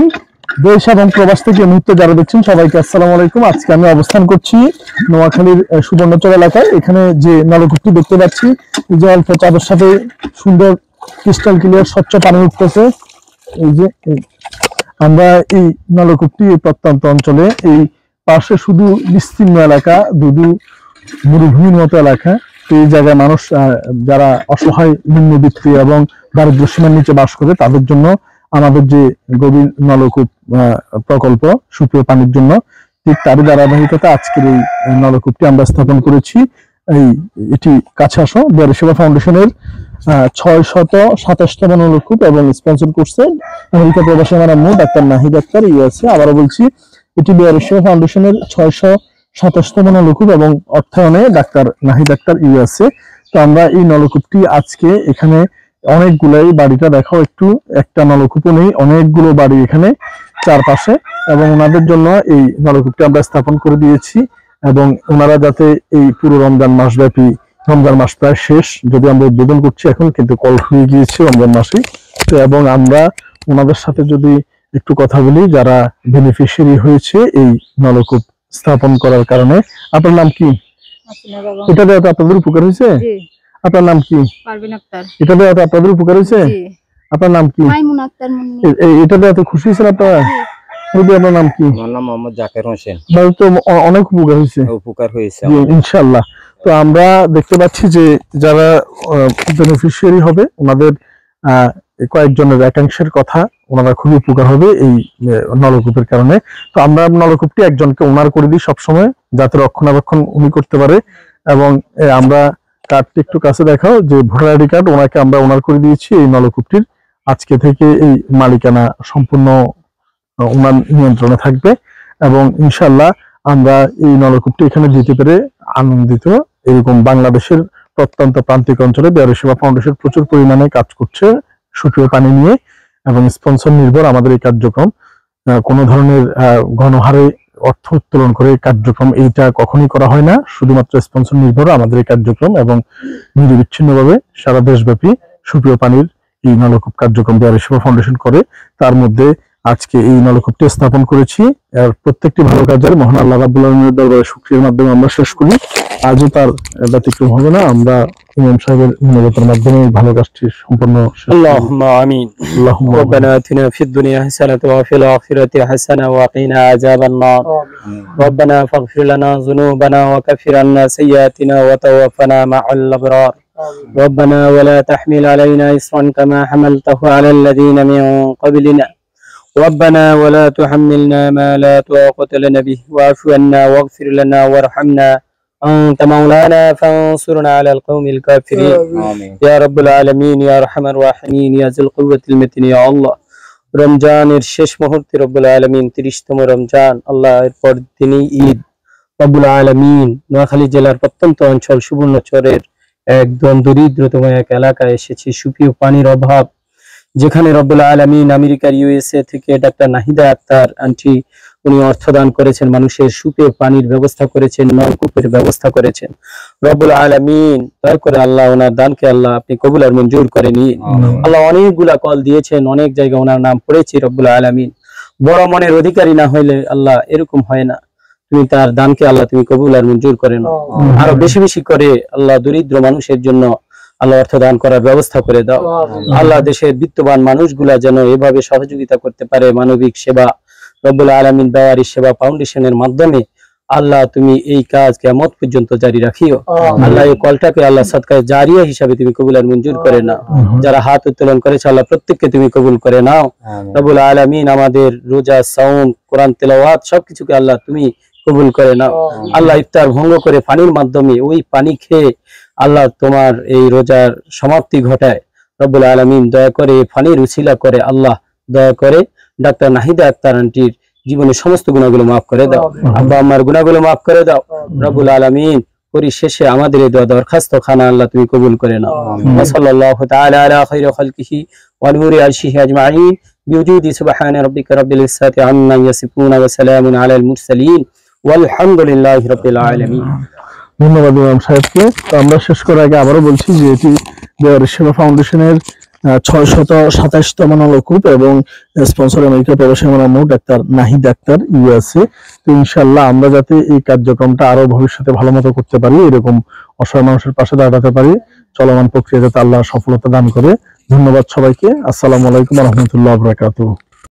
রাখি। দেশ এবং প্রবাস থেকে মুহূর্তে যারা দেখছেন সবাইকে আসসালামু আলাইকুম। আজকে আমি অবস্থান করছি নোয়াখালীর সুবর্ণচর এলাকায়। এখানে যে নলকূপটি দেখতে পাচ্ছি, এই যে অল্প চাঁদের সাথে সুন্দর ক্রিস্টাল ক্লিয়ার স্বচ্ছ পানি উঠতেছে। এই যে আমরা এই নলকূপটি এই প্রত্যন্ত অঞ্চলে, এই পাশে শুধু বিস্তীর্ণ এলাকা, দুধু মরুভূমির মতো এলাকা। এই জায়গায় মানুষ যারা অসহায় নিম্নবিত্তি এবং দারিদ্র সীমার নিচে বাস করে তাদের জন্য আমাদের যে গভীর নলকূপ প্রকল্প সুপেয় পানির জন্য, ঠিক তারই ধারাবাহিকতা আজকের এই নলকূপটি আমরা স্থাপন করেছি। এটি কাছে আসো বিহারি সেবা ফাউন্ডেশনের 627তম নলকূপ এবং স্পন্সর করছে আমেরিকা প্রবাসী আমার আম্মু ডাক্তার নাহিদ আক্তার ইউএসএ। আবারও বলছি, এটি বিহারি সেবা ফাউন্ডেশনের 627তম নলকূপ এবং অর্থায়নে ডাক্তার নাহিদ আক্তার ইউএসএ। তো আমরা এই নলকূপটি আজকে এখানে অনেকগুলাই, বাড়িটা দেখাও একটু, একটা নলকূপও নেই, অনেকগুলো বাড়ি এখানে চারপাশে, এবং ওনাদের জন্য এই নলকূপটি আমরা স্থাপন করে দিয়েছি। এবং ওনারা যাতে এই পুরো রমজান মাস ব্যাপী, রমজান মাস প্রায় শেষ, যদি আমরা উদ্বোধন করছি এখন, কিন্তু কল হয়ে গিয়েছে রমজান মাসে। তো এবং আমরা ওনাদের সাথে যদি একটু কথা বলি, যারা বেনিফিশিয়ারি হয়েছে এই নলকূপ স্থাপন করার কারণে। আপনার নাম কি? এটা দেওয়া আপনাদের উপকার হয়েছে? আপনার নাম কি? পারভিন আক্তার। এটা দেওয়া আপনাদের উপকার হয়েছে? আপনার নাম কি? মাইমুনা আক্তার মুন্নি। এটা দেওয়া খুশি হয়েছেন আপনারা? আপনার নাম কি? আমার নাম মোহাম্মদ জাকির হোসেন। তো অনেক উপকার হয়েছে। উপকার হয়েছে ইনশাআল্লাহ। তো আমরা দেখতে পাচ্ছি যে যারা বেনিফিশিয়ারি হবে ওনাদের কয়েকজনের একাংশের কথা, ওনারা খুবই উপকার হবে এই নলকূপের কারণে। তো আমরা নলকূপটি একজনকে ওনার করে দিই সবসময়, যাতে রক্ষণাবেক্ষণ উনি করতে পারে। এবং আমরা কার্ডটি একটু কাছে দেখাও, যে ভোটার আইডি কার্ড ওনাকে আমরা ওনার করে দিয়েছি এই নলকূপটির। আজকে থেকে এই মালিকানা সম্পূর্ণ ওনার নিয়ন্ত্রণে থাকবে, এবং ইনশাআল্লাহ আমরা এই নলকূপটি এখানে দিতে পেরে আনন্দিত। এরকম বাংলাদেশের প্রত্যন্ত প্রান্তিক অঞ্চলে বিহারি সেবা ফাউন্ডেশন প্রচুর পরিমাণে কাজ করছে সুপেয় পানি নিয়ে, এবং স্পন্সর নির্ভর আমাদের এই কার্যক্রম। কোনো ধরনের গণহারে অর্থ উত্তোলন করে কার্যক্রম এইটা কখনোই করা হয় না, শুধুমাত্র স্পন্সর নির্ভর আমাদের এই কার্যক্রম। এবং নিরবিচ্ছিন্নভাবে সারা দেশব্যাপী সুপেয় পানির এই নলকূপ কার্যক্রম বিহারি সেবা ফাউন্ডেশন করে। তার মধ্যে আজকে এই নলকূপটি স্থাপন করেছি। আর প্রত্যেকটি ভালো কাজের মহান আল্লাহ রাব্বুল আলামিনের দরবারে শুকরিয়ার মাধ্যমে আমরা শেষ করি। আজও তার ব্যতিক্রম হবে না, আমরা ইমাম সাহেবের মিনাজাতের মাধ্যমে ভালো কাজটি সম্পূর্ণ। আল্লাহুম্মা আমিন। রব্বানা আতিনা ফিদ দুনিয়া হাসানাতাও ওয়া ফিল আখিরাতি হাসানাতাও ওয়া কিনা আযাবান নার। রব্বানা ফাগফির লানা যুনুবানা ওয়া কাফির আন্না সাইয়্যাতিনা ওয়া তাওফানা মা'আল আবরার। ربنا ولا تحمل علينا إصرا كما حملته على الذين من قبلنا ربنا ولا تحملنا ما لا طاقة لنا به واعف عنا واغفر لنا وارحمنا أنت مولانا فانصرنا على القوم الكافرين آمين يا رب العالمين يا أرحم الراحمين يا ذي القوة المتين يا الله। রমজানের শেষ মুহূর্তে রব্বুল আলামিন 30তম রমজান, আল্লাহ এরপর দিনই ঈদ। রব্বুল আলামিন নোয়াখালী জেলার প্রত্যন্ত অঞ্চল সুবর্ণচরের একদম দরিদ্রতম এক এলাকায় এসেছি, সুপেয় পানির অভাব, যেখানে রব্বুল আলামিন আমেরিকার ইউএসএ থেকে ডাক্তার নাহিদা আক্তার আন্টি উনি অর্থদান করেছেন, মানুষের সুপেয় পানির ব্যবস্থা করেছেন, নলকূপের ব্যবস্থা করেছেন। রব্বুল আলামিন দয়া করে আল্লাহ ওনার দানকে আল্লাহ আপনি কবুল আর মঞ্জুর করে নিন। আল্লাহ অনেকগুলা কল দিয়েছেন, অনেক জায়গায় ওনার নাম পড়েছি। রব্বুল আলামিন বড় মনের অধিকারী না হইলে আল্লাহ এরকম হয় না, তুমি তার দানকে আল্লাহ তুমি কবুল আর মঞ্জুর করে নাও। আরো বেশি বেশি করে আল্লাহ দরিদ্র মানুষের জন্য আল্লাহ অর্থ দান করার ব্যবস্থা করে দাও। আল্লাহ দেশের বিত্তবান মানুষগুলা যেন এভাবে সহযোগিতা করতে পারে মানবিক সেবা রব্বুল আলামিন বিহারি সেবা ফাউন্ডেশনের মাধ্যমে। আল্লাহ তুমি এই কাজ কিয়ামত পর্যন্ত জারি রাখিও। আল্লাহ এই কলটাকে আল্লাহ সাদকায়ে জারিয়া হিসাবে তুমি কবুল আর মঞ্জুর করে নাও। যারা হাত উত্তোলন করেছে আল্লাহ প্রত্যেককে তুমি কবুল করে নাও। রব্বুল আলামিন আমাদের রোজা, সাওম, কোরআন তেলাওয়াত সবকিছুকে আল্লাহ তুমি কবুল করে নাও। আল্লাহ ইফতার ভঙ্গ করে পানির মাধ্যমে ওই পানি খেয়ে আল্লাহ তোমার এই রোজার সমাপ্তি ঘটায়। রব্বুল আলামিন দয়া করে পানির উছিলা করে আল্লাহ দয়া করে ডাক্তার নাহিদা আক্তার আন্টির জীবনের সমস্ত গুনাহগুলো মাফ করে দাও, আব্বা আম্মার গুনাহগুলো মাফ করে দাও। রব্বুল আলামিন পরিশেষে আমাদের এই দোয়া দরখাস্ত খানা আল্লাহ তুমি কবুল করে নাও। সাল্লাল্লাহু তাআলা আলা খায়রি খালকিহি ওয়া নূরি আরশিহি আজমাইন বিউজুদি সুবহান রাব্বিকা রাব্বিল ইজ্জাতি আম্মা ইয়াসিফুন ওয়া সালামুন আলাল মুরসালিন ওয়ালহামদুলিল্লাহি রাব্বিল আলামিন। ধন্যবাদ ইমাম সাহেবকে। তো আমরা শেষ করার আগে আবারও বলছি যে এটি বিহারি সেবা ফাউন্ডেশনের 627তম নলকূপ এবং স্পন্সর আমেরিকা প্রবাসী Mohammad doctor Nahid doctor USA. তো ইনশাআল্লাহ আমরা যাতে এই কার্যক্রমটা আরো ভবিষ্যতে ভালো মতো করতে পারি, এরকম অসহায় মানুষের পাশে দাঁড়াতে পারি, চলমান প্রক্রিয়া যাতে আল্লাহ সফলতা দান করে। ধন্যবাদ সবাইকে। আসসালামু আলাইকুম ওয়া রাহমাতুল্লাহি ওয়া বারাকাতুহু।